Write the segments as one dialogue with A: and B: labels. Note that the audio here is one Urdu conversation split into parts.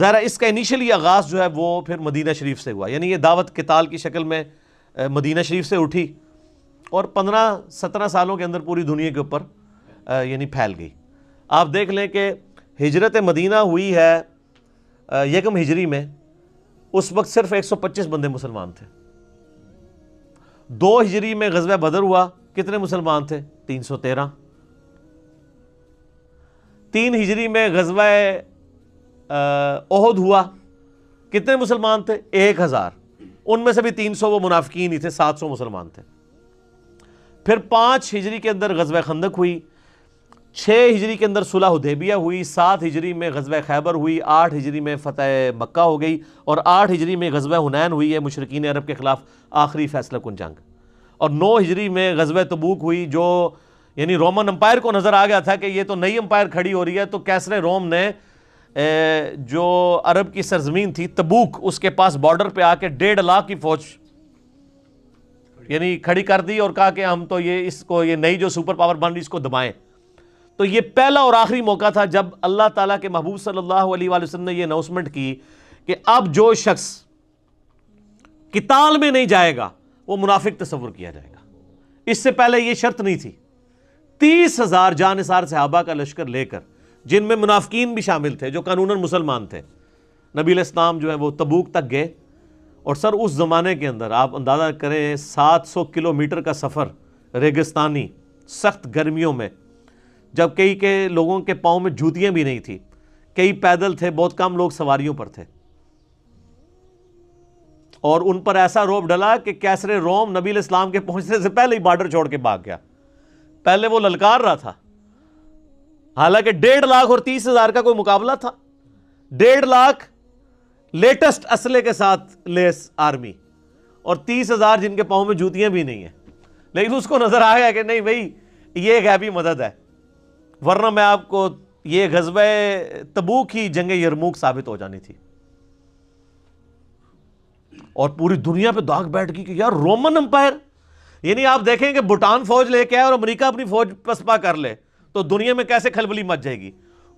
A: ظاہر ہے اس کا انیشلی آغاز جو ہے وہ پھر مدینہ شریف سے ہوا، یعنی یہ دعوت قتال کی شکل میں مدینہ شریف سے اٹھی اور 15-17 سالوں کے اندر پوری دنیا کے اوپر یعنی پھیل گئی۔ آپ دیکھ لیں کہ ہجرت مدینہ ہوئی ہے یکم ہجری میں، اس وقت صرف 125 بندے مسلمان تھے۔ 2 ہجری میں غزوہ بدر ہوا، کتنے مسلمان تھے؟ 313۔ 3 ہجری میں غزوہ احد ہوا، کتنے مسلمان تھے؟ 1000، ان میں سے بھی 300 وہ منافقین ہی تھے، 700 مسلمان تھے۔ پھر 5 ہجری کے اندر غزوہ خندق ہوئی، 6 ہجری کے اندر صلح حدیبیہ ہوئی، 7 ہجری میں غزوہ خیبر ہوئی، 8 ہجری میں فتح مکہ ہو گئی، اور 8 ہجری میں غزوہ حنین ہوئی ہے مشرکین عرب کے خلاف آخری فیصلہ کن جنگ، اور 9 ہجری میں غزوہ تبوک ہوئی، جو یعنی رومن امپائر کو نظر آ گیا تھا کہ یہ تو نئی امپائر کھڑی ہو رہی ہے، تو کیسر روم نے جو عرب کی سرزمین تھی تبوک، اس کے پاس بارڈر پہ آ کے 1.5 لاکھ کی فوج یعنی کھڑی کر دی اور کہا کہ ہم تو یہ نئی جو سپر پاور بن رہی اس کو دبائیں۔ تو یہ پہلا اور آخری موقع تھا جب اللہ تعالیٰ کے محبوب صلی اللہ علیہ وآلہ وسلم نے یہ اناؤنسمنٹ کی کہ اب جو شخص قتال میں نہیں جائے گا وہ منافق تصور کیا جائے گا۔ اس سے پہلے یہ شرط نہیں تھی۔ 30,000 جانثار صحابہ کا لشکر لے کر، جن میں منافقین بھی شامل تھے جو قانوناً مسلمان تھے، نبی علیہ السلام جو ہے وہ تبوک تک گئے۔ اور سر اس زمانے کے اندر آپ اندازہ کریں 700 کلومیٹر کا سفر ریگستانی سخت گرمیوں میں، جب کئی کے لوگوں کے پاؤں میں جوتیاں بھی نہیں تھی، کئی پیدل تھے، بہت کم لوگ سواریوں پر تھے، اور ان پر ایسا روب ڈلا کہ کیسر روم نبی علیہ السلام کے پہنچنے سے پہلے ہی بارڈر چھوڑ کے بھاگ گیا۔ پہلے وہ للکار رہا تھا، حالانکہ 1.5 لاکھ اور 30,000 کا کوئی مقابلہ تھا، 1.5 لاکھ لیٹسٹ اسلحے کے ساتھ لیس آرمی، اور 30,000 جن کے پاؤں میں جوتیاں بھی نہیں ہیں، لیکن اس کو نظر آ گیا کہ نہیں بھائی یہ غیبی مدد ہے، ورنہ میں آپ کو یہ غزوہ تبوک ہی جنگ یرموک ثابت ہو جانی تھی۔ اور پوری دنیا پہ داغ بیٹھ گئی کہ یار رومن امپائر، یعنی آپ دیکھیں کہ بھوٹان فوج لے کے آئے اور امریکہ اپنی فوج پسپا کر لے تو دنیا میں کیسے کھلبلی مچ جائے گی۔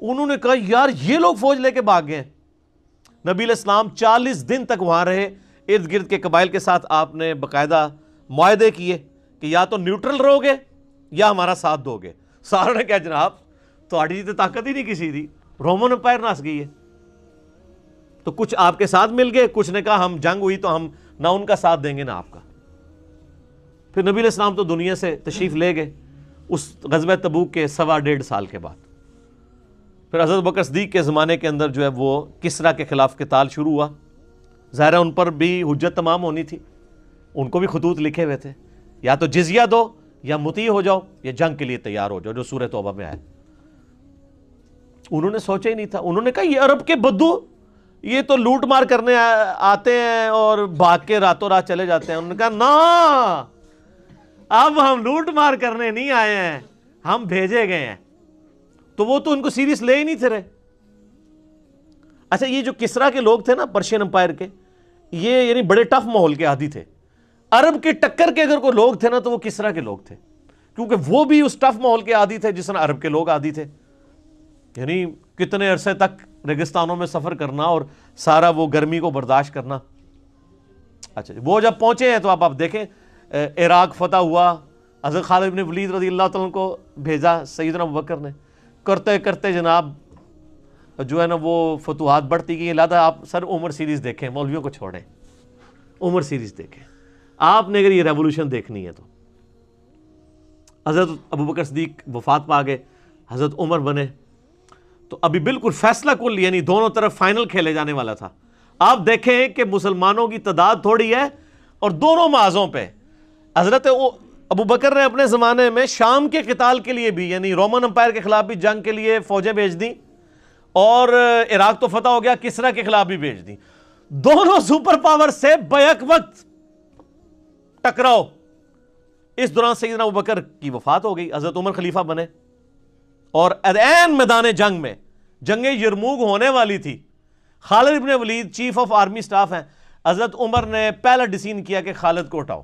A: انہوں نے کہا یار یہ لوگ فوج لے کے بھاگ گئے۔ نبی علیہ السلام 40 دن تک وہاں رہے، ارد گرد کے قبائل کے ساتھ آپ نے باقاعدہ معاہدے کیے کہ یا تو نیوٹرل رہو گے یا ہمارا ساتھ دو گے۔ ساروں نے کہا جناب تھوڑی تو طاقت ہی نہیں کسی دی، رومن امپائر نس گئی ہے۔ تو کچھ آپ کے ساتھ مل گئے، کچھ نے کہا ہم جنگ ہوئی تو ہم نہ ان کا ساتھ دیں گے نہ آپ کا۔ پھر نبی علیہ السلام تو دنیا سے تشریف لے گئے اس غزوہ تبوک کے 1.25 سال کے بعد۔ پھر حضرت بکر صدیق کے زمانے کے اندر جو ہے وہ کسریٰ کے خلاف قتال شروع ہوا۔ ظاہر ہے ان پر بھی حجت تمام ہونی تھی، ان کو بھی خطوط لکھے ہوئے تھے، یا تو جزیہ دو یا مطیع ہو جاؤ یا جنگ کے لیے تیار ہو جاؤ، جو سورہ توبہ میں آئے۔ انہوں نے سوچا ہی نہیں تھا، انہوں نے کہا یہ عرب کے بدو یہ تو لوٹ مار کرنے آتے ہیں اور بھاگ کے راتوں رات چلے جاتے ہیں۔ انہوں نے کہا نا، اب ہم لوٹ مار کرنے نہیں آئے ہیں، ہم بھیجے گئے ہیں۔ تو وہ تو ان کو سیریس لے ہی نہیں تھے رہے۔ اچھا یہ جو کسریٰ کے لوگ تھے نا پرشین امپائر کے، یہ یعنی بڑے ٹف ماحول کے عادی تھے۔ عرب کے ٹکر کے اگر کوئی لوگ تھے نا تو وہ کسریٰ کے لوگ تھے، کیونکہ وہ بھی اس ٹف ماحول کے عادی تھے جس طرح عرب کے لوگ عادی تھے۔ یعنی کتنے عرصے تک ریگستانوں میں سفر کرنا اور سارا وہ گرمی کو برداشت کرنا۔ اچھا وہ جب پہنچے ہیں تو آپ دیکھیں عراق فتح ہوا، حضرت خالد بن ولید رضی اللہ تعالیٰ عنہ کو بھیجا سیدنا ابوبکر نے، کرتے کرتے جناب جو ہے نا وہ فتوحات بڑھتی گئی۔ لہٰذا آپ سر عمر سیریز دیکھیں، مولویوں کو چھوڑیں، عمر سیریز دیکھیں آپ نے اگر یہ ریولوشن دیکھنی ہے تو۔ حضرت ابوبکر صدیق وفات پا گئے، حضرت عمر بنے، تو ابھی بالکل فیصلہ کن یعنی دونوں طرف فائنل کھیلے جانے والا تھا۔ آپ دیکھیں کہ مسلمانوں کی تعداد تھوڑی ہے اور دونوں محاذوں پہ حضرت ابوبکر نے اپنے زمانے میں شام کے قتال کے لیے بھی یعنی رومن امپائر کے خلاف بھی جنگ کے لیے فوجیں بھیج دیں، اور عراق تو فتح ہو گیا، کسریٰ کے خلاف بھی بھیج دیں۔ دونوں سپر پاور سے بیک وقت ٹکراؤ۔ اس دوران سیدنا ابوبکر کی وفات ہو گئی، حضرت عمر خلیفہ بنے، اور عین میدان جنگ میں جنگ یرموک ہونے والی تھی۔ خالد ابن ولید چیف آف آرمی سٹاف ہیں، حضرت عمر نے پہلا ڈیسیژن کیا کہ خالد کو ہٹاؤ،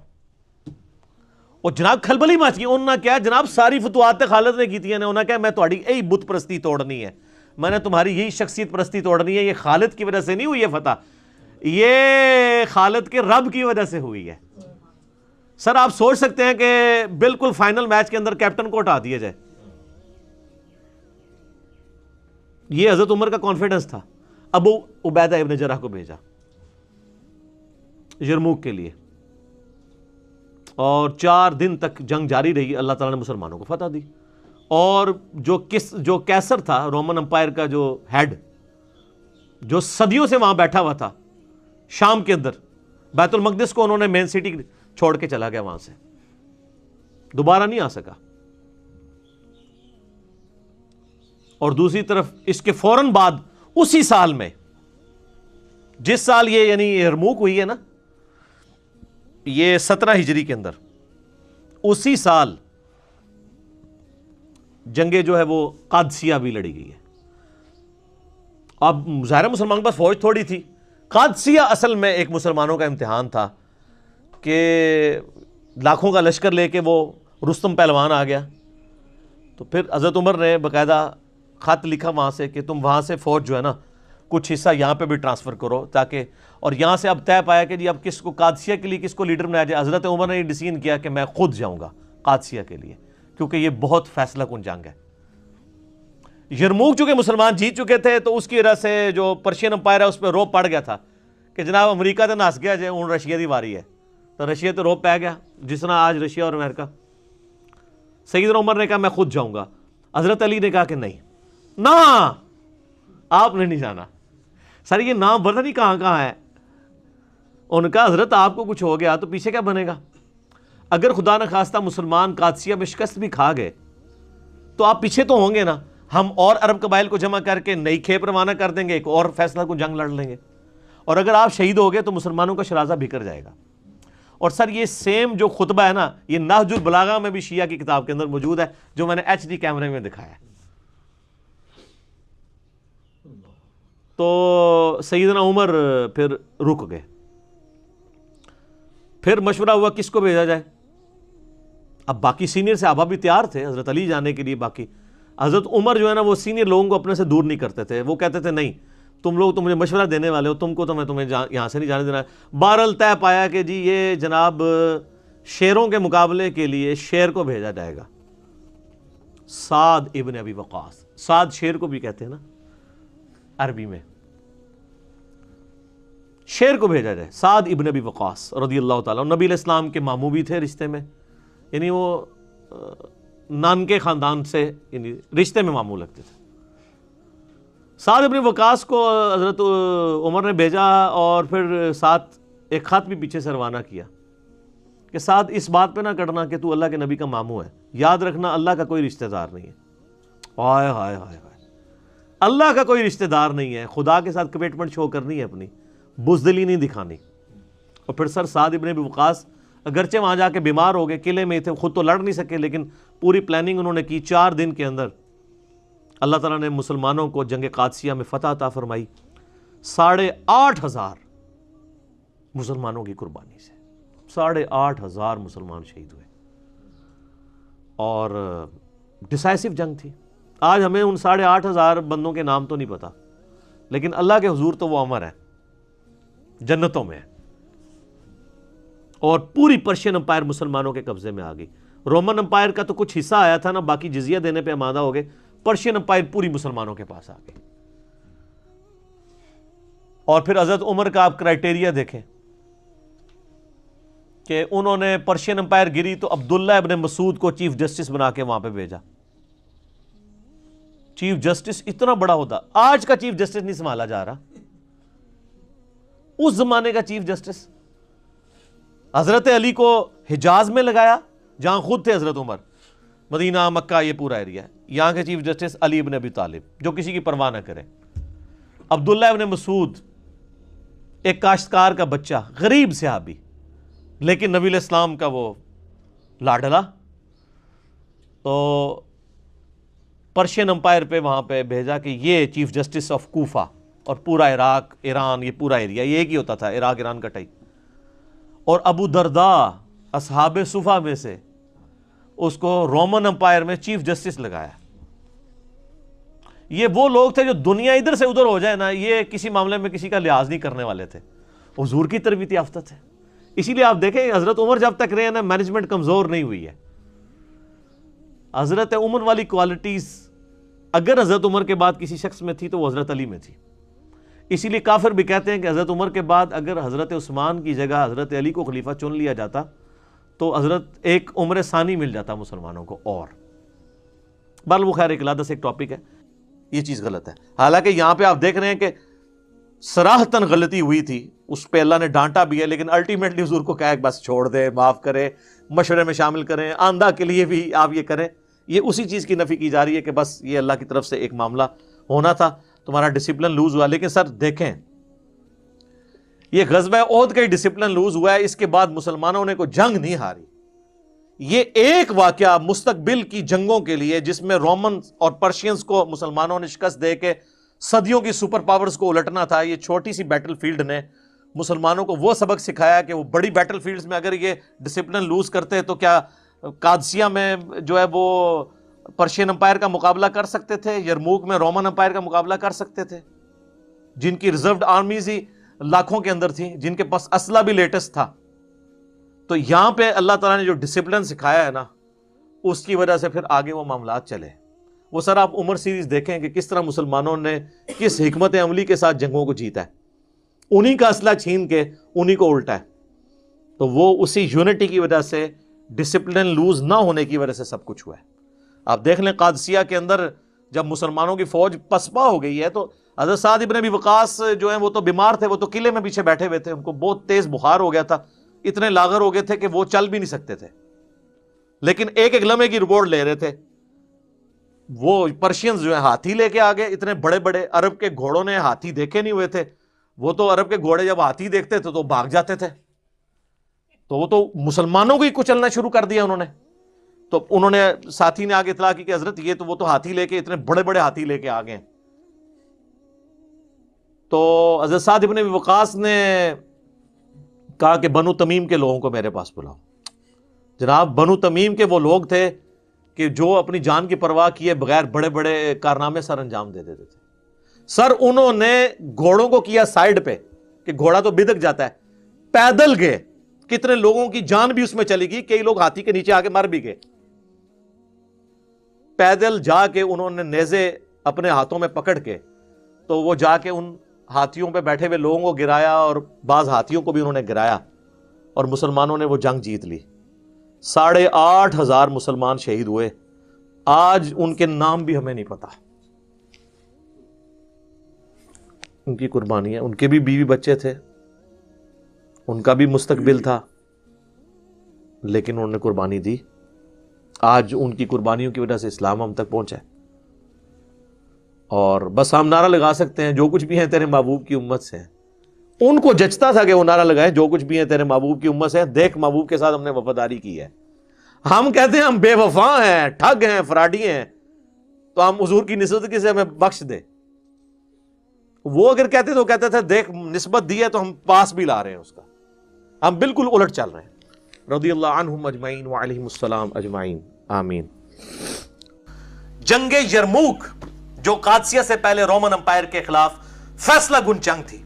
A: اور جناب کھلبلی مچ گئی۔ انہوں نے کیا جناب ساری فتوحات خالد نے کی تھی، انہوں نے کہا میں تہاڈی یہی بت پرستی توڑنی ہے، میں نے تمہاری یہی شخصیت پرستی توڑنی ہے. یہ خالد کی وجہ سے نہیں ہوئی ہے فتح, یہ خالد کے رب کی وجہ سے ہوئی ہے. سر آپ سوچ سکتے ہیں کہ بالکل فائنل میچ کے اندر کیپٹن کو ہٹا دیا جائے. یہ حضرت عمر کا کانفیڈنس تھا. ابو عبیدہ ابن جرح کو بھیجا یرموک کے لیے, اور 4 دن تک جنگ جاری رہی. اللہ تعالیٰ نے مسلمانوں کو فتح دی. اور جو کیسر تھا, رومن امپائر کا جو ہیڈ, جو صدیوں سے وہاں بیٹھا ہوا تھا شام کے اندر, بیت المقدس کو انہوں نے مین سٹی چھوڑ کے چلا گیا, وہاں سے دوبارہ نہیں آ سکا. اور دوسری طرف اس کے فوراً بعد اسی سال میں, جس سال یہ یعنی یرموک ہوئی ہے نا, یہ 17 ہجری کے اندر, اسی سال جنگیں جو ہے وہ قادسیہ بھی لڑی گئی ہے. اب ظاہر مسلمانوں کے پاس فوج تھوڑی تھی. قادسیہ اصل میں ایک مسلمانوں کا امتحان تھا کہ لاکھوں کا لشکر لے کے وہ رستم پہلوان آ گیا. تو پھر حضرت عمر نے باقاعدہ خط لکھا وہاں سے کہ تم وہاں سے فوج جو ہے نا کچھ حصہ یہاں پہ بھی ٹرانسفر کرو, تاکہ, اور یہاں سے اب طے پایا کہ جی اب کس کو قادسیہ کے لیے کس کو لیڈر بنایا جائے. حضرت عمر نے یہ ڈیسیژن کیا کہ میں خود جاؤں گا قادسیہ کے لیے, کیونکہ یہ بہت فیصلہ کن جنگ ہے. یرموک چونکہ مسلمان جیت چکے تھے تو اس کی وجہ سے جو پرشین امپائر ہے اس پہ روب پڑ گیا تھا کہ جناب امریکہ تو نس گیا جائے, ہوں رشیا کی واری ہے. تو رشیا تو روب پہ گیا, جس طرح آج رشیا اور امریکہ. سیدنا عمر نے کہا میں خود جاؤں گا. حضرت علی نے کہا کہ نہیں, نہ آپ نے نہیں جانا. سر یہ نام پتہ نہیں کہاں کہاں ہے. ان کا حضرت آپ کو کچھ ہو گیا تو پیچھے کیا بنے گا. اگر خدا نہ خواستہ مسلمان قادسیہ میں شکست بھی کھا گئے تو آپ پیچھے تو ہوں گے نا. ہم اور عرب قبائل کو جمع کر کے نئی کھیپ روانہ کر دیں گے, ایک اور فیصلہ کو جنگ لڑ لیں گے, اور اگر آپ شہید ہو گئے تو مسلمانوں کا شرازہ بکھر جائے گا. اور سر یہ سیم جو خطبہ ہے نا, یہ نہج البلاغہ میں بھی شیعہ کی کتاب کے اندر موجود ہے, جو میں نے HD کیمرے میں دکھایا ہے. تو سیدنا عمر پھر رک گئے. پھر مشورہ ہوا کس کو بھیجا جائے. اب باقی سینئر صحابہ بھی تیار تھے حضرت علی جانے کے لیے. باقی حضرت عمر جو ہے نا وہ سینئر لوگوں کو اپنے سے دور نہیں کرتے تھے. وہ کہتے تھے نہیں تم لوگ تو مجھے مشورہ دینے والے ہو, تم کو تو میں تمہیں یہاں سے نہیں جانے دینا. بہرحال طے پایا کہ جی یہ جناب شیروں کے مقابلے کے لیے شیر کو بھیجا جائے گا. سعد ابن ابی وقاص, سعد شیر کو بھی کہتے ہیں نا عربی میں, شیر کو بھیجا جائے. سعد ابن ابی وقاص رضی اللہ تعالیٰ, نبی علیہ السلام کے ماموں بھی تھے رشتے میں, یعنی وہ نانکے خاندان سے یعنی رشتے میں ماموں لگتے تھے. سعد ابن وقاص کو حضرت عمر نے بھیجا, اور پھر ساتھ ایک خط بھی پیچھے سے روانہ کیا کہ سعد اس بات پہ نہ کڑنا کہ تو اللہ کے نبی کا ماموں ہے, یاد رکھنا اللہ کا کوئی رشتہ دار نہیں ہے. ہائے ہائے ہائے ہائے, اللہ کا کوئی رشتہ دار نہیں ہے. خدا کے ساتھ کمٹمنٹ شو کرنی ہے اپنی, بزدلی نہیں دکھانی. اور پھر سر سعد ابن ابی وقاص اگرچہ وہاں جا کے بیمار ہو گئے, قلعے میں تھے, خود تو لڑ نہیں سکے, لیکن پوری پلاننگ انہوں نے کی. 4 دن کے اندر اللہ تعالیٰ نے مسلمانوں کو جنگ قادسیہ میں فتح عطا فرمائی. 8,500 مسلمانوں کی قربانی سے 8,500 مسلمان شہید ہوئے, اور ڈیسائسو جنگ تھی. آج ہمیں ان 8,500 بندوں کے نام تو نہیں پتا, لیکن اللہ کے حضور تو وہ امر ہے, جنتوں میں ہے. اور پوری پرشین امپائر مسلمانوں کے قبضے میں آ گئی. رومن امپائر کا تو کچھ حصہ آیا تھا نا, باقی جزیہ دینے پہ آمادہ ہو گئے. پرشین امپائر پوری مسلمانوں کے پاس آ گئی. اور پھر حضرت عمر کا آپ کرائٹیریا دیکھیں کہ انہوں نے پرشین امپائر گری تو عبداللہ ابن مسعود کو چیف جسٹس بنا کے وہاں پہ بھیجا. چیف جسٹس اتنا بڑا ہوتا, آج کا چیف جسٹس نہیں سنبھالا جا رہا, اس زمانے کا چیف جسٹس. حضرت علی کو حجاز میں لگایا جہاں خود تھے حضرت عمر, مدینہ مکہ یہ پورا ایریا ہے. یہاں کے چیف جسٹس علی ابن ابی طالب, جو کسی کی پرواہ نہ کرے. عبداللہ ابن مسعود ایک کاشتکار کا بچہ, غریب صحابی, لیکن نبی علیہ السلام کا وہ لاڈلا. تو پرشین امپائر پہ وہاں پہ بھیجا کہ یہ چیف جسٹس آف کوفہ, اور پورا عراق ایران یہ پورا ایریا یہ ایک ہی ہوتا تھا, عراق ایران کا ٹائی. اور ابو درداء اصحاب صفہ میں سے اس کو رومن امپائر میں چیف جسٹس لگایا. یہ وہ لوگ تھے جو دنیا ادھر سے ادھر ہو جائے نا، یہ کسی معاملے میں کسی کا لحاظ نہیں کرنے والے تھے، حضور کی تربیت یافتہ تھے. اسی لیے آپ دیکھیں حضرت عمر جب تک رہے ہیں نا، مینجمنٹ کمزور نہیں ہوئی ہے. حضرت عمر والی کوالٹیز اگر حضرت عمر کے بعد کسی شخص میں تھی تو وہ حضرت علی میں تھی. اسی لیے کافر بھی کہتے ہیں کہ حضرت عمر کے بعد اگر حضرت عثمان کی جگہ حضرت علی کو خلیفہ چن لیا جاتا تو حضرت ایک عمر ثانی مل جاتا مسلمانوں کو. اور بہرحال وہ خیر ایک علیحدہ سے ایک ٹاپک ہے، یہ چیز غلط ہے. حالانکہ یہاں پہ آپ دیکھ رہے ہیں کہ صراحتاً غلطی ہوئی تھی، اس پہ اللہ نے ڈانٹا بھی ہے، لیکن الٹیمیٹلی حضور کو کہا کہ بس چھوڑ دے، معاف کرے، مشورے میں شامل کریں، آندہ کے لیے بھی آپ یہ کریں. یہ اسی چیز کی نفی کی جا رہی ہے کہ بس یہ اللہ کی طرف سے ایک معاملہ ہونا تھا، تمہارا ڈسپلن لوز ہوا. لیکن سر دیکھیں، یہ غزوہ احد کا ہی ڈسپلن لوز ہوا ہے، اس کے بعد مسلمانوں نے کوئی جنگ نہیں ہاری. یہ ایک واقعہ مستقبل کی جنگوں کے لیے جس میں رومن اور پرشینز کو مسلمانوں نے شکست دے کے صدیوں کی سپر پاورز کو الٹنا تھا، یہ چھوٹی سی بیٹل فیلڈ نے مسلمانوں کو وہ سبق سکھایا کہ وہ بڑی بیٹل فیلڈز میں اگر یہ ڈسپلن لوز کرتے تو کیا قادسیہ میں جو ہے وہ پرشین امپائر کا مقابلہ کر سکتے تھے، یرموک میں رومن امپائر کا مقابلہ کر سکتے تھے، جن کی ریزروڈ آرمیز ہی لاکھوں کے اندر تھیں، جن کے پاس اسلحہ بھی لیٹسٹ تھا. تو یہاں پہ اللہ تعالیٰ نے جو ڈسپلن سکھایا ہے نا، اس کی وجہ سے پھر آگے وہ معاملات چلے. وہ سر آپ عمر سیریز دیکھیں کہ کس طرح مسلمانوں نے کس حکمت عملی کے ساتھ جنگوں کو جیتا ہے، انہی کا اسلحہ چھین کے انہی کو الٹا ہے. تو وہ اسی یونٹی کی وجہ سے، ڈسپلن لوز نہ ہونے کی وجہ سے سب کچھ ہوا ہے. آپ دیکھ لیں قادسیہ کے اندر جب مسلمانوں کی فوج پسپا ہو گئی ہے تو حضرت سعد ابن ابی وقاص جو ہیں وہ تو بیمار تھے، وہ تو قلعے میں پیچھے بیٹھے ہوئے تھے، ان کو بہت تیز بخار ہو گیا تھا، اتنے لاغر ہو گئے تھے کہ وہ چل بھی نہیں سکتے تھے. لیکن ایک ایک لمحے کی رپورٹ لے رہے تھے. وہ پرشینز جو ہیں ہاتھی لے کے آگے، اتنے بڑے بڑے عرب کے گھوڑوں نے ہاتھی دیکھے نہیں ہوئے تھے. وہ تو عرب کے گھوڑے جب ہاتھی دیکھتے تھے تو بھاگ جاتے تھے. تو وہ تو مسلمانوں کو ہی کچلنا شروع کر دیا انہوں نے. تو انہوں نے ساتھی نے آگے اطلاع کی کہ حضرت یہ تو وہ تو ہاتھی لے کے، اتنے بڑے بڑے ہاتھی لے کے آگے ہیں. تو حضرت سعد ابن ابی وقاص نے کہا کہ بنو تمیم کے لوگوں کو میرے پاس بلاؤ. جناب بنو تمیم کے وہ لوگ تھے کہ جو اپنی جان کی پرواہ کیے بغیر بڑے بڑے کارنامے سر انجام دے دیتے تھے. سر انہوں نے گھوڑوں کو کیا سائیڈ پہ کہ گھوڑا تو بدک جاتا ہے، پیدل گئے، کتنے لوگوں کی جان بھی اس میں چلی گئی، کئی لوگ ہاتھی کے نیچے آ کے مر بھی گئے. پیدل جا کے انہوں نے نیزے اپنے ہاتھوں میں پکڑ کے تو وہ جا کے ان ہاتھیوں پہ بیٹھے ہوئے لوگوں کو گرایا، اور بعض ہاتھیوں کو بھی انہوں نے گرایا، اور مسلمانوں نے وہ جنگ جیت لی. 8,500 مسلمان شہید ہوئے. آج ان کے نام بھی ہمیں نہیں پتا. ان کی قربانیاں، ان کے بھی بیوی بچے تھے، ان کا بھی مستقبل تھا، لیکن انہوں نے قربانی دی. آج ان کی قربانیوں کی وجہ سے اسلام ہم تک پہنچا ہے. اور بس ہم نعرہ لگا سکتے ہیں جو کچھ بھی ہیں تیرے محبوب کی امت سے. ان کو جچتا تھا کہ وہ نعرہ لگائیں جو کچھ بھی ہیں تیرے محبوب کی امت سے. دیکھ محبوب کے ساتھ ہم نے وفاداری کی ہے. ہم کہتے ہیں ہم بے وفا ہیں، ٹھگ ہیں، فراڈی ہیں، تو ہم حضور کی نسبت کی سے ہمیں بخش دے. وہ اگر کہتے تو کہتے تھے دیکھ نسبت دی ہے تو ہم پاس بھی لا رہے ہیں اس کا. ہم بالکل الٹ چل رہے ہیں. رضی اللہ عنہم اجمعین وعلیہم السلام اجمعین آمین. جنگ یرموک جو قادسیہ سے پہلے رومن امپائر کے خلاف فیصلہ گن جنگ تھی،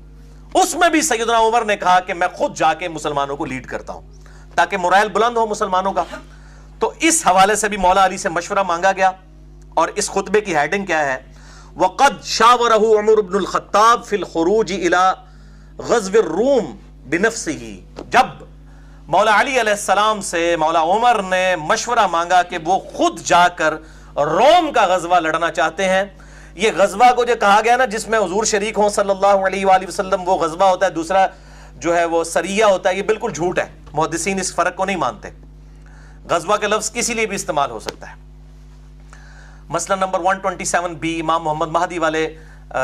A: اس میں بھی سیدنا عمر نے کہا کہ میں خود جا کے مسلمانوں کو لیڈ کرتا ہوں تاکہ مورائل بلند ہو مسلمانوں کا. تو اس حوالے سے بھی مولا علی سے مشورہ مانگا گیا، اور اس خطبے کی ہیڈنگ کیا ہے؟ وَقَدْ شَاوَرَهُ عمر بن الخطاب فی الخروج الى غزو الروم بنفسه. جب مولا علی علیہ السلام سے مولا عمر نے مشورہ مانگا کہ وہ خود جا کر روم کا غزوہ لڑنا چاہتے ہیں. یہ غزوہ کو جو کہا گیا نا جس میں حضور شریک ہوں صلی اللہ علیہ وآلہ وسلم، وہ غزوہ ہوتا ہے. دوسرا جو ہے وہ سریہ ہوتا ہے. یہ بالکل جھوٹ ہے، محدثین اس فرق کو نہیں مانتے. غزوہ کے لفظ کسی لیے بھی استعمال ہو سکتا ہے. مسئلہ نمبر 127B امام محمد مہدی والے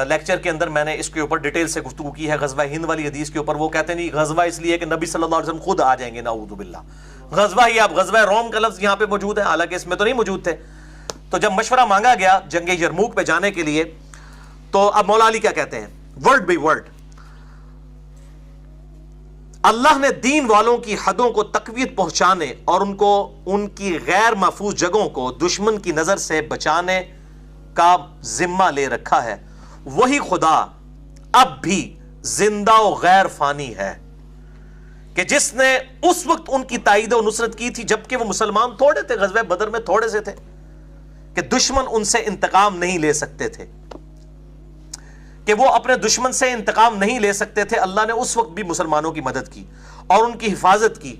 A: لیکچر کے اندر میں نے اس کے اوپر ڈیٹیل سے گفتگو کی ہے، غزوہ ہند والی حدیث کے اوپر. وہ کہتے ہیں نہیں غزوہ اس لیے کہ نبی صلی اللہ علیہ وسلم خود آ جائیں گے، نعوذ باللہ. غزوہ ہی، آپ غزوہ روم کا لفظ یہاں پہ موجود ہے، حالانکہ اس میں تو نہیں موجود تھے. تو جب مشورہ مانگا گیا جنگ یرموک پہ جانے کے لیے، تو اب مولا علی کیا کہتے ہیں ورڈ بائی ورڈ؟ اللہ نے دین والوں کی حدوں کو تقویت پہنچانے اور ان کو ان کی غیر محفوظ جگہوں کو دشمن کی نظر سے بچانے
B: کا ذمہ لے رکھا ہے، وہی خدا اب بھی زندہ و غیر فانی ہے کہ جس نے اس وقت ان کی تائید و نصرت کی تھی جبکہ وہ مسلمان تھوڑے تھے، غزوہ بدر میں تھوڑے سے تھے کہ دشمن ان سے انتقام نہیں لے سکتے تھے، کہ وہ اپنے دشمن سے انتقام نہیں لے سکتے تھے۔ اللہ نے اس وقت بھی مسلمانوں کی مدد کی اور ان کی حفاظت کی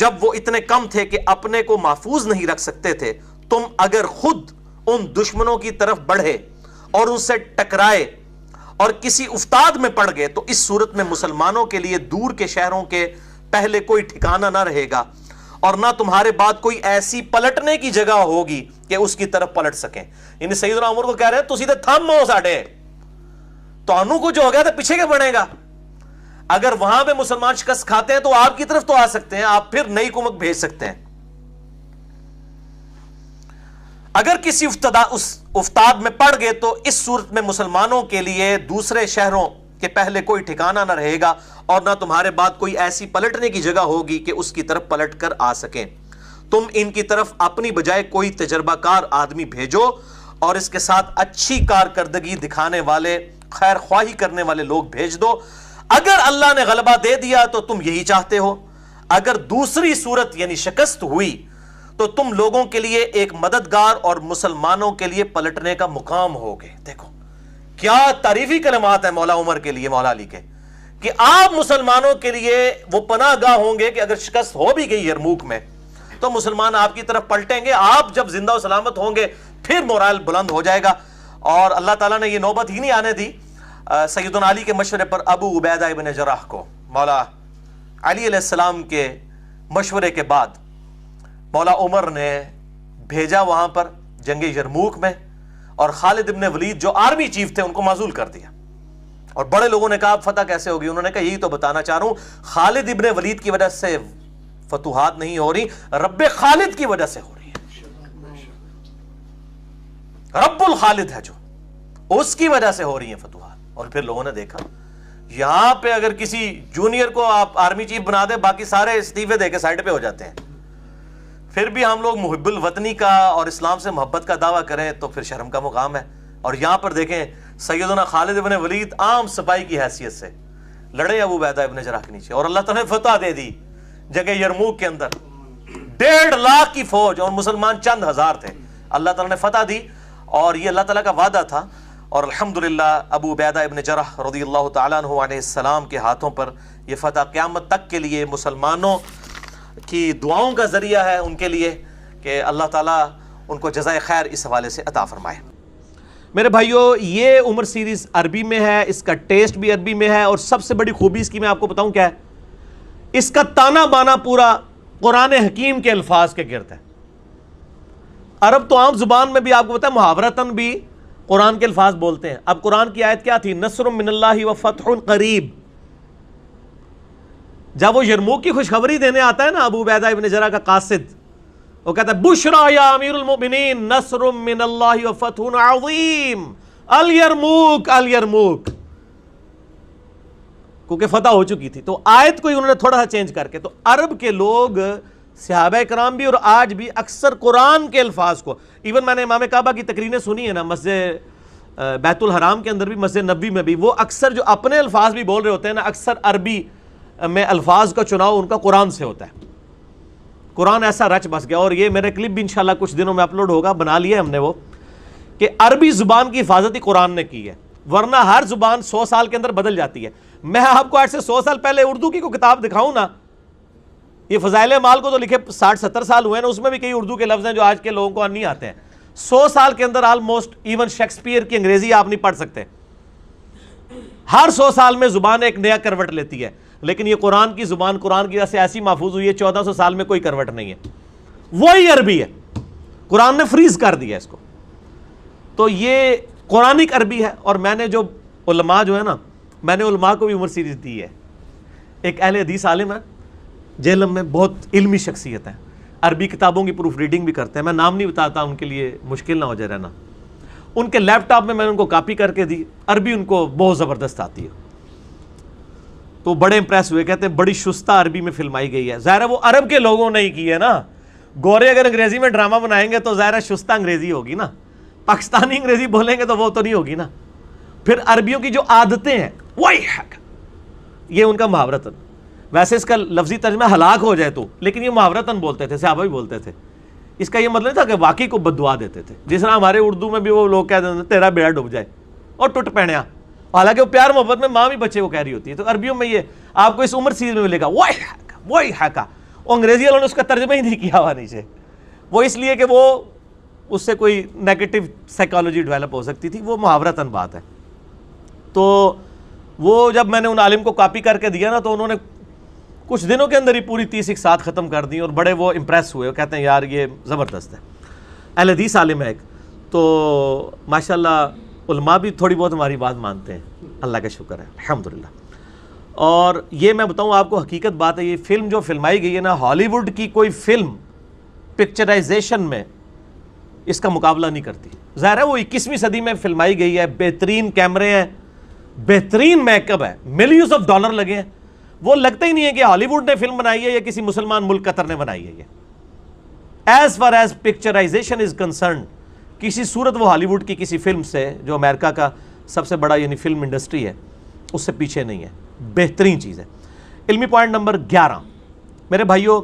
B: جب وہ اتنے کم تھے کہ اپنے کو محفوظ نہیں رکھ سکتے تھے۔ تم اگر خود ان دشمنوں کی طرف بڑھے اور ان سے ٹکرائے اور کسی افتاد میں پڑ گئے تو اس صورت میں مسلمانوں کے لیے دور کے شہروں کے پہلے کوئی ٹھکانہ نہ رہے گا اور نہ تمہارے بعد کوئی ایسی پلٹنے کی جگہ ہوگی کہ اس کی طرف پلٹ سکیں۔ یعنی سیدنا عمر کو کہہ رہے ہیں تو سیدھے تھم ہو ساڑھے تو انو کو جو ہو گیا تو پیچھے کے بڑھے گا۔ اگر وہاں پہ مسلمان شکست کھاتے ہیں تو آپ کی طرف تو آ سکتے ہیں، آپ پھر نئی کمک بھیج سکتے ہیں۔ اگر کسی افتاد میں پڑ گئے تو اس صورت میں مسلمانوں کے لیے دوسرے شہروں کے پہلے کوئی ٹھکانہ نہ رہے گا اور نہ تمہارے بعد کوئی ایسی پلٹنے کی جگہ ہوگی کہ اس کی طرف پلٹ کر آ سکیں۔ تم ان کی طرف اپنی بجائے کوئی تجربہ کار آدمی بھیجو اور اس کے ساتھ اچھی کارکردگی دکھانے والے، خیر خواہی کرنے والے لوگ بھیج دو۔ اگر اللہ نے غلبہ دے دیا تو تم یہی چاہتے ہو، اگر دوسری صورت یعنی شکست ہوئی تو تم لوگوں کے لیے ایک مددگار اور مسلمانوں کے لیے پلٹنے کا مقام ہوگے۔ دیکھو کیا تعریفی کلمات ہیں مولا عمر کے لیے، مولا علی کے، کہ آپ مسلمانوں کے لیے وہ پناہ گاہ ہوں گے کہ اگر شکست ہو بھی گئی یرموک میں تو مسلمان آپ کی طرف پلٹیں گے، آپ جب زندہ و سلامت ہوں گے پھر مورال بلند ہو جائے گا۔ اور اللہ تعالیٰ نے یہ نوبت ہی نہیں آنے دی۔ سیدنا علی کے مشورے پر ابو عبیدہ ابن جراح کو مولا علی علیہ السلام کے مشورے کے بعد مولا عمر نے بھیجا وہاں پر جنگ یرموک میں، اور خالد ابن ولید جو آرمی چیف تھے ان کو معزول کر دیا۔ اور بڑے لوگوں نے کہا فتح کیسے ہوگی؟ انہوں نے کہا یہی تو بتانا چاہ رہا ہوں، خالد ابن ولید کی وجہ سے فتوحات نہیں ہو رہی، رب خالد کی وجہ سے ہو رہی ہے۔ رب الخالد ہے جو، اس کی وجہ سے ہو رہی ہیں فتوحات۔ اور پھر لوگوں نے دیکھا یہاں پہ اگر کسی جونیئر کو آپ آرمی چیف بنا دے باقی سارے استعفے دے کے سائڈ پہ ہو جاتے ہیں، پھر بھی ہم لوگ محب الوطنی کا اور اسلام سے محبت کا دعویٰ کریں تو پھر شرم کا مقام ہے۔ اور یہاں پر دیکھیں سیدنا خالد ابن ولید عام سپاہی کی حیثیت سے لڑے ابو عبیدہ ابن جراح کے نیچے، اور اللہ تعالیٰ نے فتح دے دی جگہ یرموک کے اندر۔ 1.5 لاکھ کی فوج اور مسلمان چند ہزار تھے، اللہ تعالیٰ نے فتح دی، اور یہ اللہ تعالیٰ کا وعدہ تھا۔ اور الحمدللہ ابو عبیدہ ابن جراح رضی اللہ تعالیٰ عنہ علیہ السلام کے ہاتھوں پر یہ فتح قیامت تک کے لیے مسلمانوں کی دعاؤں کا ذریعہ ہے ان کے لیے، کہ اللہ تعالیٰ ان کو جزائے خیر اس حوالے سے عطا فرمائے۔
A: میرے بھائیوں یہ عمر سیریز عربی میں ہے، اس کا ٹیسٹ بھی عربی میں ہے، اور سب سے بڑی خوبی اس کی میں آپ کو بتاؤں کیا ہے، اس کا تانا بانا پورا قرآن حکیم کے الفاظ کے گرد ہے۔ عرب تو عام زبان میں بھی آپ کو پتا ہے محاورتاً بھی قرآن کے الفاظ بولتے ہیں۔ اب قرآن کی آیت کیا تھی؟ نصر من اللہ و فتح قریب۔ جب وہ یرموک کی خوشخبری دینے آتا ہے نا ابو عبیدہ ابن جراح کا قاصد، وہ کہتا ہے بشرا یا امیر المؤمنین نصر من اللہ و فتح عظیم الیرموک الیرموک، کیونکہ فتح ہو چکی تھی۔ تو آیت کو انہوں نے تھوڑا سا چینج کر کے، تو عرب کے لوگ صحابہ کرام بھی اور آج بھی اکثر قرآن کے الفاظ کو، ایون میں نے امام کعبہ کی تقریریں سنی ہے نا، مسجد بیت الحرام کے اندر بھی مسجد نبوی میں بھی، وہ اکثر جو اپنے الفاظ بھی بول رہے ہوتے ہیں نا، اکثر عربی میں الفاظ کا چناؤ ان کا قرآن سے ہوتا ہے۔ قرآن ایسا رچ بس گیا، اور یہ میرے کلپ بھی انشاءاللہ کچھ دنوں میں اپلوڈ ہوگا، بنا لیا ہے ہم نے وہ، کہ عربی زبان کی حفاظت ہی قرآن نے کی ہے، ورنہ ہر زبان 100 سال کے اندر بدل جاتی ہے۔ میں آپ کو آج سے 100 سال پہلے اردو کی کوئی کتاب دکھاؤں نا، یہ فضائل اعمال کو تو لکھے 60-70 سال ہوئے نا، اس میں بھی کئی اردو کے لفظ ہیں جو آج کے لوگوں کو نہیں آتے ہیں۔ 100 سال کے اندر آلموسٹ ایون شیکسپیئر کی انگریزی آپ نہیں پڑھ سکتے۔ ہر 100 سال میں زبان ایک نیا کروٹ لیتی ہے، لیکن یہ قرآن کی زبان قرآن کی وجہ سے ایسی محفوظ ہوئی ہے، 1400 سال میں کوئی کروٹ نہیں ہے، وہی عربی ہے، قرآن نے فریز کر دیا اس کو۔ تو یہ قرآنک عربی ہے، اور میں نے جو علماء جو ہے نا، میں نے علماء کو بھی عمر سیریز دی ہے۔ ایک اہل حدیث عالم ہے جہلم میں، بہت علمی شخصیت ہے، عربی کتابوں کی پروف ریڈنگ بھی کرتے ہیں، میں نام نہیں بتاتا ان کے لیے مشکل نہ ہو جائے رہنا۔ ان کے لیپ ٹاپ میں نے ان کو کاپی کر کے دی، عربی ان کو بہت زبردست آتی ہے، تو بڑے امپریس ہوئے، کہتے ہیں بڑی شستہ عربی میں فلمائی گئی ہے۔ ظاہر ہے وہ عرب کے لوگوں نے ہی کی ہے نا، گورے اگر انگریزی میں ڈرامہ بنائیں گے تو ظاہر ہے شستہ انگریزی ہوگی نا، پاکستانی انگریزی بولیں گے تو وہ تو نہیں ہوگی نا. پھر عربیوں کی جو عادتیں ہیں وہی ہے, یہ ان کا محاورتاً, ویسے اس کا لفظی ترجمہ ہلاک ہو جائے تو, لیکن یہ محاورتاً بولتے تھے, صحابہ بھی بولتے تھے. اس کا یہ مطلب نہیں تھا کہ واقعی کو بددعا دیتے تھے, جس طرح ہمارے اردو میں بھی وہ لوگ کہہ دیتے ہیں تیرا بیڑا ڈوب جائے اور ٹوٹ پینیا, حالانکہ وہ پیار محبت میں ماں بھی بچے کو کہہ رہی ہوتی ہے. تو عربیوں میں یہ آپ کو اس عمر سیریز میں ملے گا وہی ہے کا. انگریزی والوں نے اس کا ترجمہ ہی نہیں کیا ہوا نیچے, وہ اس لیے کہ وہ اس سے کوئی نیگیٹو سائیکالوجی ڈیولپ ہو سکتی تھی, وہ محاورتاً بات ہے. تو وہ جب میں نے ان عالم کو کاپی کر کے دیا نا, تو انہوں نے کچھ دنوں کے اندر ہی پوری 30 ایک ساتھ ختم کر دی, اور بڑے وہ امپریس ہوئے, وہ کہتے ہیں یار یہ زبردست ہے. اہل حدیث عالم ہے ایک, تو ماشاءاللہ علماء بھی تھوڑی بہت ہماری بات مانتے ہیں, اللہ کا شکر ہے الحمدللہ. اور یہ میں بتاؤں آپ کو حقیقت بات ہے, یہ فلم جو فلمائی گئی ہے نا, ہالی ووڈ کی کوئی فلم پکچرائزیشن میں اس کا مقابلہ نہیں کرتی. ظاہر ہے وہ 21ویں صدی میں فلمائی گئی ہے, بہترین کیمرے ہیں, بہترین میک اپ ہے, ملینز آف ڈالر لگے ہیں. وہ لگتا ہی نہیں ہے کہ ہالی ووڈ نے فلم بنائی ہے یا کسی مسلمان ملک قطر نے بنائی ہے. یہ as far as picturisation is concerned, کسی صورت وہ ہالی ووڈ کی کسی فلم سے, جو امریکہ کا سب سے بڑا یعنی فلم انڈسٹری ہے, اس سے پیچھے نہیں ہے. بہترین چیز ہے. علمی پوائنٹ نمبر 11 میرے بھائیوں,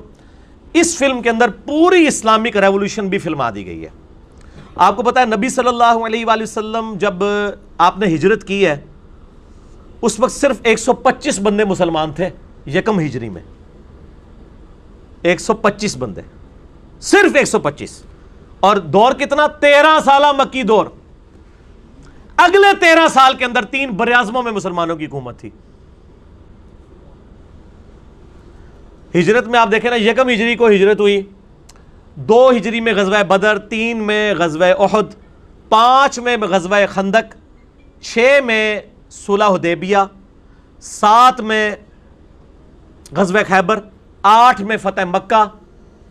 A: اس فلم کے اندر پوری اسلامک ریولوشن بھی فلما دی گئی ہے. آپ کو پتا ہے نبی صلی اللہ علیہ وآلہ وسلم جب آپ نے ہجرت کی ہے, اس وقت صرف 125 بندے مسلمان تھے یکم ہجری میں. 125 بندے, صرف 125. اور دور کتنا, 13 سالہ مکی دور. اگلے 13 سال کے اندر 3 براعظموں میں مسلمانوں کی حکومت تھی. ہجرت میں آپ دیکھیں نا, یکم ہجری کو ہجرت ہوئی, 2 ہجری میں غزوہ بدر, 3 میں غزوہ احد, 5 میں غزوہ خندق, 6 میں صلح حدیبیہ, 7 میں غزوہ خیبر, 8 میں فتح مکہ,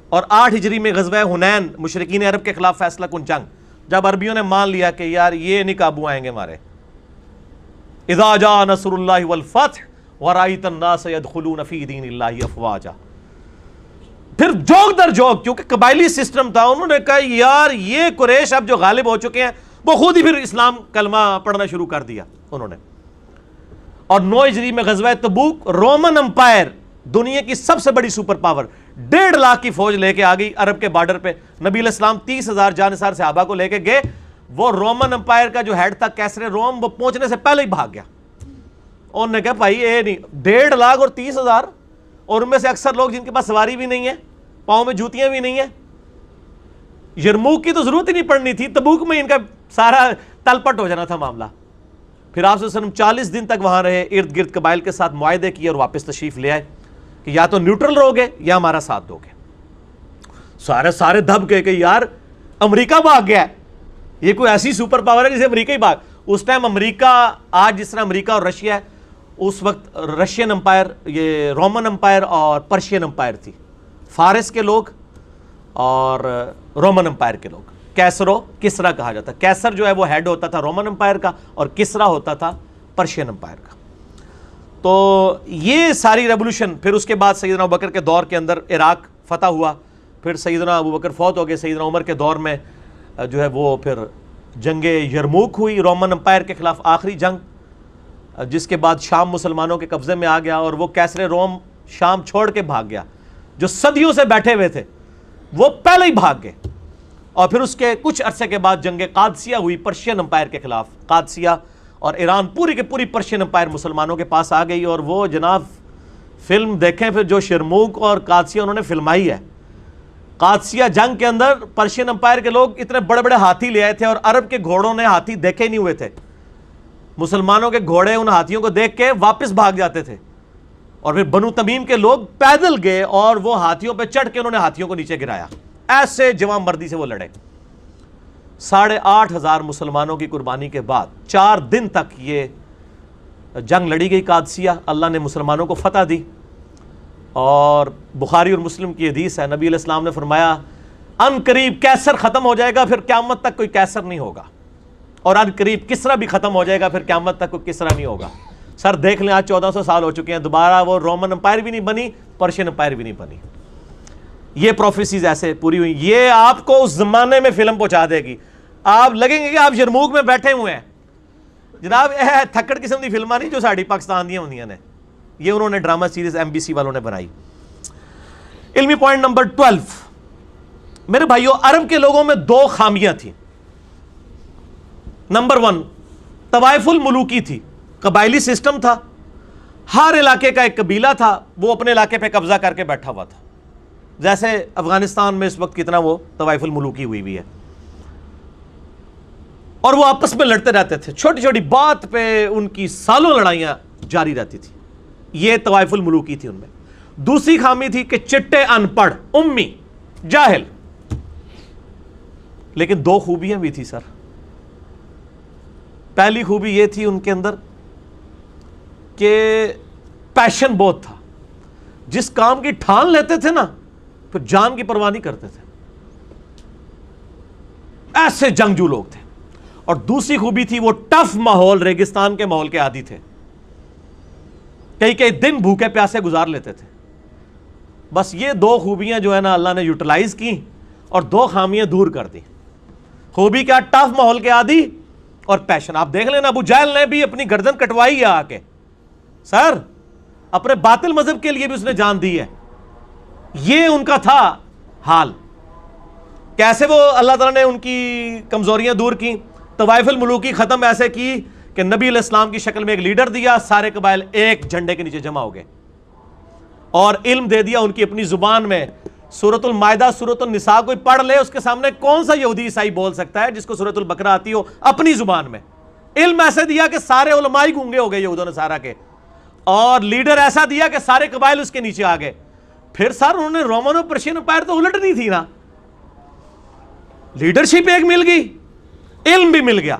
A: اور 8 ہجری میں غزوہ حنین, مشرکین عرب کے خلاف فیصلہ کن جنگ, جب عربیوں نے مان لیا کہ یار یہ نہیں قابو آئیں گے ہمارے. اذا جاء نصر اللہ والفتح ورأیت الناس يدخلون فی دین اللہ افواجا. پھر جوک در جوک, کیونکہ قبائلی سسٹم تھا, انہوں نے کہا یار یہ قریش اب جو غالب ہو چکے ہیں, وہ خود ہی پھر اسلام کلمہ پڑھنا شروع کر دیا انہوں نے. اور 9 ہجری میں غزوہ تبوک, رومن امپائر دنیا کی سب سے بڑی سپر پاور 1.5 لاکھ کی فوج لے کے آ گئی عرب کے بارڈر پہ. نبی علیہ السلام 30,000 جانثار صحابہ کو لے کے گئے. وہ رومن امپائر کا جو ہیڈ تھا کیسر روم, وہ پہنچنے سے پہلے ہی بھاگ گیا. انہوں نے کہا بھائی یہ نہیں, 1.5 لاکھ اور 30,000, اور ان میں سے اکثر لوگ جن کے پاس سواری بھی نہیں ہے, پاؤں میں جوتیاں بھی نہیں ہیں. یرموک کی تو ضرورت ہی نہیں پڑنی تھی, تبوک میں ان کا سارا تلپٹ ہو جانا تھا معاملہ. پھر آپ صلی اللہ علیہ وسلم 40 دن تک وہاں رہے, ارد گرد قبائل کے ساتھ معاہدے کیے, اور واپس تشریف لے آئے کہ یا تو نیوٹرل رہو گے یا ہمارا ساتھ دو گے. سارے دب گئے کہ یار امریکہ بھاگ گیا ہے, یہ کوئی ایسی سپر پاور ہے جسے امریکہ ہی بھاگ. اس ٹائم امریکہ, آج جس طرح امریکہ اور رشیا ہے, اس وقت رشین امپائر, یہ رومن امپائر اور پرشین امپائر تھی. فارس کے لوگ اور رومن امپائر کے لوگ, کیسر و کسرا کہا جاتا. کیسر جو ہے وہ ہیڈ ہوتا تھا رومن امپائر کا, اور کسرا ہوتا تھا پرشین امپائر کا. تو یہ ساری ریولوشن, پھر اس کے بعد سیدنا ابوبکر کے دور کے اندر عراق فتح ہوا, پھر سیدنا ابوبکر فوت ہو گئے, سیدنا عمر کے دور میں جو ہے وہ پھر جنگ یرموک ہوئی رومن امپائر کے خلاف, آخری جنگ, جس کے بعد شام مسلمانوں کے قبضے میں آ گیا, اور وہ کیسر روم شام چھوڑ کے بھاگ گیا. جو صدیوں سے بیٹھے ہوئے تھے وہ پہلے ہی بھاگ گئے. اور پھر اس کے کچھ عرصے کے بعد جنگ قادسیہ ہوئی پرشین امپائر کے خلاف. قادسیہ اور ایران پوری کے پوری پرشین امپائر مسلمانوں کے پاس آ گئی. اور وہ جناب فلم دیکھیں پھر, جو شرموک اور قادسیہ انہوں نے فلمائی ہے. قادسیہ جنگ کے اندر پرشین امپائر کے لوگ اتنے بڑے بڑے ہاتھی لے آئے تھے, اور عرب کے گھوڑوں نے ہاتھی دیکھے ہی نہیں ہوئے تھے. مسلمانوں کے گھوڑے ان ہاتھیوں کو دیکھ کے واپس بھاگ جاتے تھے. اور پھر بنو تمیم کے لوگ پیدل گئے, اور وہ ہاتھیوں پہ چڑھ کے انہوں نے ہاتھیوں کو نیچے گرایا. ایسے جوان مردی سے وہ لڑے. 8,500 مسلمانوں کی قربانی کے بعد 4 دن تک یہ جنگ لڑی گئی قادسیہ. اللہ نے مسلمانوں کو فتح دی. اور بخاری اور مسلم کی حدیث ہے, نبی علیہ السلام نے فرمایا ان قریب کیسر ختم ہو جائے گا, پھر قیامت تک کوئی کیسر نہیں ہوگا. اور ان قریب کسرا بھی ختم ہو جائے گا, پھر قیامت تک کوئی کسرا نہیں ہوگا. سر دیکھ لیں, آج 1400 سال ہو چکے ہیں, دوبارہ وہ رومن امپائر بھی نہیں بنی, پرشین امپائر بھی نہیں بنی. یہ پروفیسیز ایسے پوری ہوئی. یہ آپ کو اس زمانے میں فلم پہنچا دے گی. آپ لگیں گے کہ آپ یرموک میں بیٹھے ہوئے ہیں جناب. تھکڑ قسم کی فلمیں نہیں جو ساڑی پاکستان دیا ہوندیاں نے, یہ انہوں نے ڈرامہ سیریز MBC والوں نے بنائی. علمی پوائنٹ نمبر 12. میرے بھائیوں, عرب کے لوگوں میں 2 خامیاں تھیں. نمبر 1 طوائف الملوکی تھی, قبائلی سسٹم تھا, ہر علاقے کا ایک قبیلہ تھا, وہ اپنے علاقے پہ قبضہ کر کے بیٹھا ہوا تھا, جیسے افغانستان میں اس وقت کتنا وہ طوائف الملوکی ہوئی بھی ہے, اور وہ آپس میں لڑتے رہتے تھے, چھوٹی چھوٹی بات پہ ان کی سالوں لڑائیاں جاری رہتی تھی. یہ طوائف الملوکی تھی. ان میں دوسری خامی تھی کہ چٹے, ان پڑھ, امی, جاہل. لیکن 2 خوبیاں بھی تھی سر. پہلی خوبی یہ تھی ان کے اندر کہ پیشن بہت تھا, جس کام کی ٹھان لیتے تھے نا پھر جان کی پرواہ نہیں کرتے تھے, ایسے جنگجو لوگ تھے. اور دوسری خوبی تھی وہ ٹف ماحول, ریگستان کے ماحول کے عادی تھے, کئی دن بھوکے پیاسے گزار لیتے تھے. بس یہ 2 خوبیاں جو ہے نا اللہ نے یوٹیلائز کی اور 2 خامیاں دور کر دی. خوبی کیا؟ ٹف ماحول کے عادی اور پیشن. آپ دیکھ لینا ابو جہل نے بھی اپنی گردن کٹوائی ہے آ کے, سر اپنے باطل مذہب کے لیے بھی اس نے جان دی ہے. یہ ان کا تھا حال. کیسے وہ اللہ تعالیٰ نے ان کی کمزوریاں دور کی, طوائف الملوکی ختم ایسے کی کہ نبی علیہ السلام کی شکل میں ایک لیڈر دیا, سارے قبائل ایک جھنڈے کے نیچے جمع ہو گئے, اور علم دے دیا ان کی اپنی زبان میں. سورۃ المائدہ, سورۃ النساء کوئی پڑھ لے, اس کے سامنے کون سا یہودی عیسائی بول سکتا ہے جس کو سورۃ البقرہ آتی ہو اپنی زبان میں. علم ایسے دیا کہ سارے علماء ہی گونگے ہو گئے یہود و نصارہ کے, اور لیڈر ایسا دیا کہ سارے قبائل اس کے نیچے آ گئے. پھر سر انہوں نے رومن اور پرشین امپائر تو الٹ نہیں تھی نا, لیڈرشپ ایک مل گئی, علم بھی مل گیا.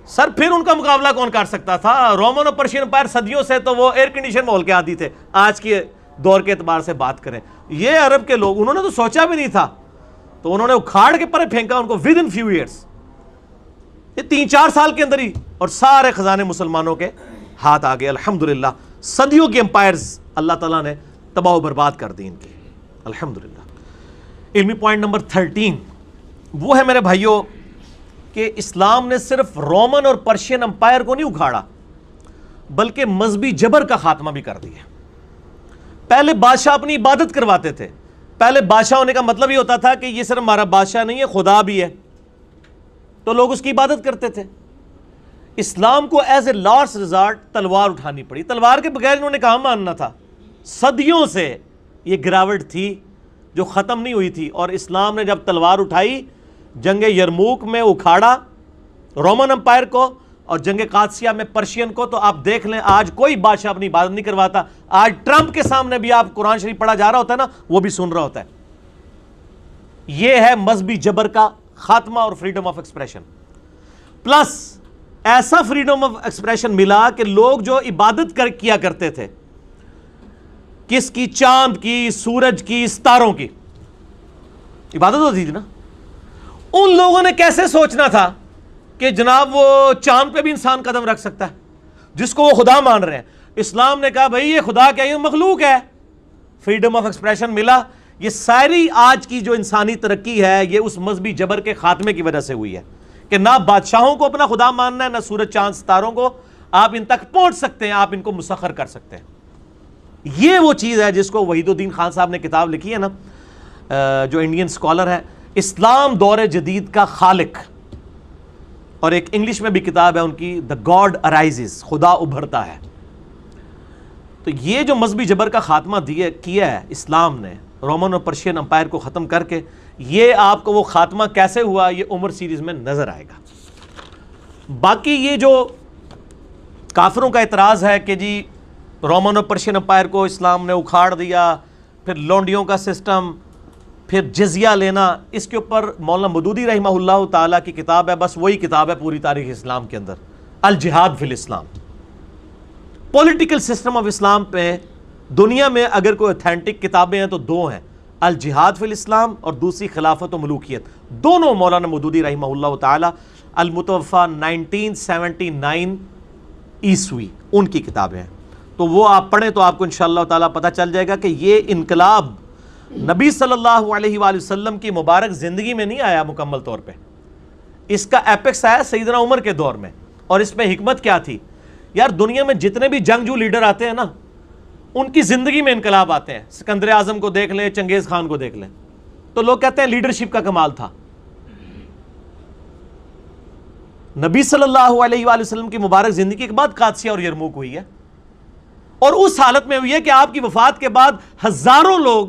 A: سر پھر ان کا مقابلہ کون کر سکتا تھا؟ رومن اور پرشین امپائر صدیوں سے تو وہ ایئر کنڈیشن ماحول کے عادی تھے. آج کے دور کے اعتبار سے بات کریں, یہ عرب کے لوگ, انہوں نے تو سوچا بھی نہیں تھا, تو انہوں نے اکھاڑ کے پرے پھینکا ان کو ود ان فیو ایئرس, یہ 3-4 سال کے اندر ہی, اور سارے خزانے مسلمانوں کے ہاتھ آ گئے. الحمدللہ صدیوں کے امپائرز اللہ تعالیٰ نے تباہ و برباد کر دی ان کی, الحمدللہ. علمی پوائنٹ نمبر 13 وہ ہے میرے بھائیوں کہ اسلام نے صرف رومن اور پرشین امپائر کو نہیں اکھاڑا, بلکہ مذہبی جبر کا خاتمہ بھی کر دیا. پہلے بادشاہ اپنی عبادت کرواتے تھے. پہلے بادشاہ ہونے کا مطلب یہ ہوتا تھا کہ یہ صرف ہمارا بادشاہ نہیں ہے, خدا بھی ہے, تو لوگ اس کی عبادت کرتے تھے. اسلام کو ایز اے لاسٹ ریزارٹ تلوار اٹھانی پڑی. تلوار کے بغیر انہوں نے کہاں ماننا تھا؟ صدیوں سے یہ گراوٹ تھی جو ختم نہیں ہوئی تھی, اور اسلام نے جب تلوار اٹھائی, جنگ یرموک میں اکھاڑا رومن امپائر کو, اور جنگ قادسیہ میں پرشین کو. تو آپ دیکھ لیں آج کوئی بادشاہ اپنی عبادت نہیں کرواتا. آج ٹرمپ کے سامنے بھی آپ قرآن شریف پڑھا جا رہا ہوتا ہے نا, وہ بھی سن رہا ہوتا ہے. یہ ہے مذہبی جبر کا خاتمہ اور فریڈم آف ایکسپریشن. پلس ایسا فریڈم آف ایکسپریشن ملا کہ لوگ جو عبادت کیا کرتے تھے, کس کی؟ چاند کی, سورج کی, ستاروں کی عبادت ہوتی تھی نا. ان لوگوں نے کیسے سوچنا تھا کہ جناب وہ چاند پہ بھی انسان قدم رکھ سکتا ہے جس کو وہ خدا مان رہے ہیں. اسلام نے کہا بھائی یہ خدا کیا, یہ مخلوق ہے. فریڈم آف ایکسپریشن ملا. یہ ساری آج کی جو انسانی ترقی ہے یہ اس مذہبی جبر کے خاتمے کی وجہ سے ہوئی ہے کہ نہ بادشاہوں کو اپنا خدا ماننا ہے, نہ سورج چاند ستاروں کو. آپ ان تک پہنچ سکتے ہیں, آپ ان کو مسخر کر سکتے ہیں. یہ وہ چیز ہے جس کو وحید الدین خان صاحب نے کتاب لکھی ہے نا, جو انڈین اسکالر ہے, اسلام دور جدید کا خالق, اور ایک انگلش میں بھی کتاب ہے ان کی, دا گاڈ ارائزز, خدا ابھرتا ہے. تو یہ جو مذہبی جبر کا خاتمہ کیا ہے اسلام نے رومن اور پرشین امپائر کو ختم کر کے, یہ آپ کو وہ خاتمہ کیسے ہوا یہ عمر سیریز میں نظر آئے گا. باقی یہ جو کافروں کا اعتراض ہے کہ جی رومن اور پرشین امپائر کو اسلام نے اکھاڑ دیا, پھر لونڈیوں کا سسٹم, پھر جزیہ لینا, اس کے اوپر مولانا مودودی رحمہ اللہ تعالیٰ کی کتاب ہے, بس وہی کتاب ہے پوری تاریخ اسلام کے اندر, الجہاد فی الاسلام. پولیٹیکل سسٹم آف اسلام پہ دنیا میں اگر کوئی اوتھینٹک کتابیں ہیں تو 2 ہیں, الجہاد فی الاسلام اور دوسری خلافت و ملوکیت. دونوں مولانا مودودی رحمہ اللہ تعالیٰ, المتوفہ 1979 عیسوی, ان کی کتابیں ہیں. تو وہ آپ پڑھیں تو آپ کو انشاءاللہ تعالیٰ پتہ چل جائے گا کہ یہ انقلاب نبی صلی اللہ علیہ وآلہ وسلم کی مبارک زندگی میں نہیں آیا مکمل طور پہ. اس کا ایپکس آیا سیدنا عمر کے دور میں، اور اس میں حکمت کیا تھی؟ یار دنیا میں جتنے بھی جنگجو لیڈر آتے ہیں نا، ان کی زندگی میں انقلاب آتے ہیں. سکندر اعظم کو دیکھ لیں، چنگیز خان کو دیکھ لیں، تو لوگ کہتے ہیں لیڈرشپ کا کمال تھا. نبی صلی اللہ علیہ وآلہ وسلم کی مبارک زندگی کے بعد قادسیہ اور یرموک ہوئی ہے، اور اس حالت میں ہوئی ہے کہ آپ کی وفات کے بعد ہزاروں لوگ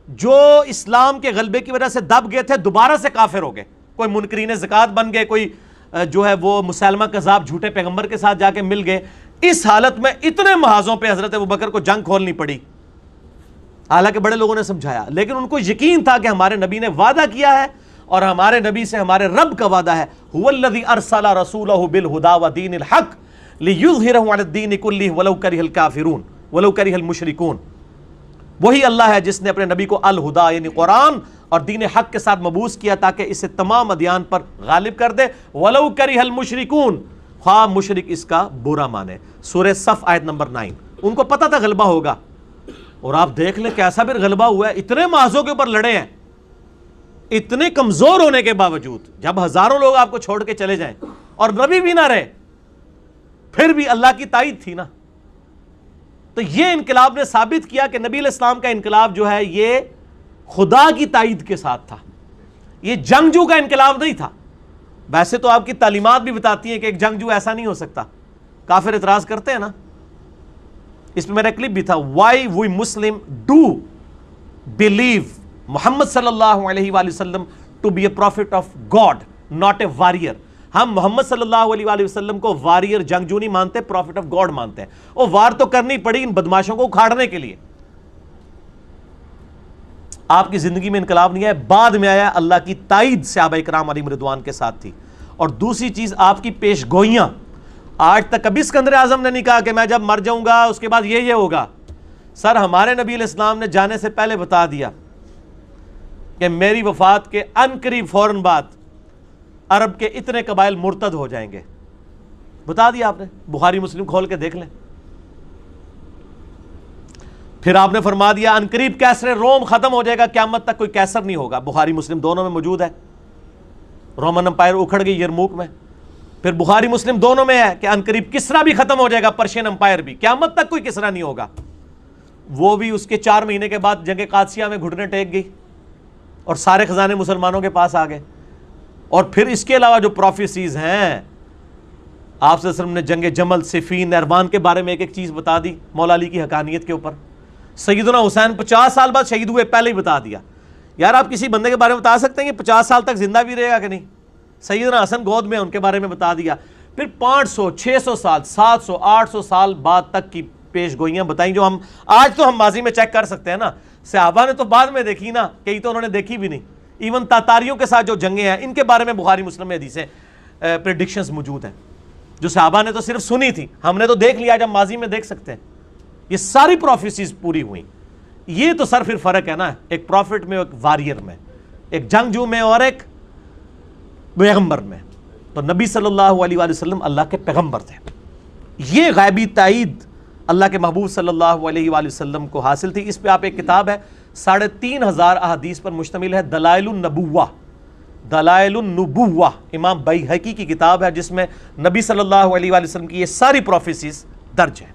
A: جو اسلام کے غلبے کی وجہ سے دب گئے تھے دوبارہ سے کافر ہو گئے. کوئی منکرین زکوٰۃ بن گئے، کوئی جو ہے وہ مسلمہ کذاب جھوٹے پیغمبر کے ساتھ جا کے مل گئے. اس حالت میں اتنے محاذوں پہ حضرت ابوبکر کو جنگ کھولنی پڑی، حالانکہ بڑے لوگوں نے سمجھایا، لیکن ان کو یقین تھا کہ ہمارے نبی نے وعدہ کیا ہے، اور ہمارے نبی سے ہمارے رب کا وعدہ ہے، هو الذی ارسل رسولہ بالہدی ودین الحق لیظہرہ علی الدین کلہ ولو کرہ الکافرون ولو کرہ المشرکون. وہی اللہ ہے جس نے اپنے نبی کو الہدا یعنی قرآن اور دین حق کے ساتھ مبعوث کیا تاکہ اسے تمام ادیان پر غالب کر دے، ولو کرہ المشرکون، خواہ مشرک اس کا برا مانے. سورہ صف آیت نمبر 9. ان کو پتہ تھا غلبہ ہوگا، اور آپ دیکھ لیں کیسا پھر غلبہ ہوا ہے. اتنے محاذوں کے اوپر لڑے ہیں، اتنے کمزور ہونے کے باوجود. جب ہزاروں لوگ آپ کو چھوڑ کے چلے جائیں اور نبی بھی نہ رہے، پھر بھی اللہ کی تائید تھی نا. تو یہ انقلاب نے ثابت کیا کہ نبی علیہ السلام کا انقلاب جو ہے یہ خدا کی تائید کے ساتھ تھا، یہ جنگجو کا انقلاب نہیں تھا. ویسے تو آپ کی تعلیمات بھی بتاتی ہیں کہ ایک جنگجو ایسا نہیں ہو سکتا. کافر اعتراض کرتے ہیں نا. اس میں میرا کلپ بھی تھا، why we Muslim do believe Muhammad صلی اللہ علیہ وآلہ وسلم to be a prophet of God not a warrior. ہم محمد صلی اللہ علیہ وآلہ وسلم کو وارئر جنگجو نہیں مانتے، پروفٹ آف گاڈ مانتے ہیں. اور وار تو کرنی پڑی ان بدماشوں کو اکھاڑنے کے لیے. آپ کی زندگی میں انقلاب نہیں آیا، بعد میں آیا. اللہ کی تائید صحابہ کرام علیہم رضوان کے ساتھ تھی. اور دوسری چیز آپ کی پیش گوئیاں. آج تک کبھی سکندر اعظم نے نہیں کہا کہ میں جب مر جاؤں گا اس کے بعد یہ ہوگا. سر ہمارے نبی علیہ السلام نے جانے سے پہلے بتا دیا کہ میری وفات کے عنقریب فوراً بعد عرب کے اتنے قبائل مرتد ہو جائیں گے. بتا دیا آپ نے، بخاری مسلم کھول کے دیکھ لیں. پھر آپ نے فرما دیا عنقریب کیسر روم ختم ہو جائے گا، قیامت تک کوئی کیسر نہیں ہوگا. بخاری مسلم دونوں میں موجود ہے. رومن امپائر اکھڑ گئی یرموک میں. پھر بخاری مسلم دونوں میں ہے کہ عنقریب کسرا بھی ختم ہو جائے گا، پرشین امپائر بھی، قیامت تک کوئی کسرا نہیں ہوگا. وہ بھی اس کے 4 مہینے کے بعد جنگ قادسیہ میں گھٹنے ٹیک گئی اور سارے خزانے مسلمانوں کے پاس آ گئے. اور پھر اس کے علاوہ جو پروفیسیز ہیں، آپ صلی اللہ علیہ وسلم نے جنگ جمل، صفین، نہروان کے بارے میں ایک ایک چیز بتا دی مولا علی کی حقانیت کے اوپر. سیدنا حسین 50 سال بعد شہید ہوئے، پہلے ہی بتا دیا. یار آپ کسی بندے کے بارے میں بتا سکتے ہیں کہ 50 سال تک زندہ بھی رہے گا کہ نہیں؟ سیدنا حسن گود میں، ان کے بارے میں بتا دیا. پھر 500 600 سال 700 800 سال بعد تک کی پیش گوئیاں بتائیں جو ہم آج تو ہم ماضی میں چیک کر سکتے ہیں نا. صحابہ نے تو بعد میں دیکھی نا، کئی تو انہوں نے دیکھی بھی نہیں. ایون تاتاریوں کے ساتھ جو جنگیں ہیں ان کے بارے میں بخاری مسلم میں حدیثیں پریڈکشنز موجود ہیں جو صحابہ نے تو صرف سنی تھی، ہم نے تو دیکھ لیا، جب ماضی میں دیکھ سکتے ہیں. یہ ساری پروفیسیز پوری ہوئیں. یہ تو سر پھر فرق ہے نا، ایک پروفٹ میں، ایک وارئر میں، ایک جنگجو میں اور ایک پیغمبر میں. تو نبی صلی اللہ علیہ وآلہ وسلم اللہ کے پیغمبر تھے. یہ غیبی تائید اللہ کے محبوب صلی اللہ علیہ وآلہ وسلم کو حاصل تھی. اس پہ آپ ایک کتاب ہے 3500 احادیث پر مشتمل ہے، دلائل النبوہ، دلائل النبوہ، امام بیہقی کی کتاب ہے، جس میں نبی صلی اللہ علیہ وآلہ وسلم کی یہ ساری پروفیسیز درج ہیں.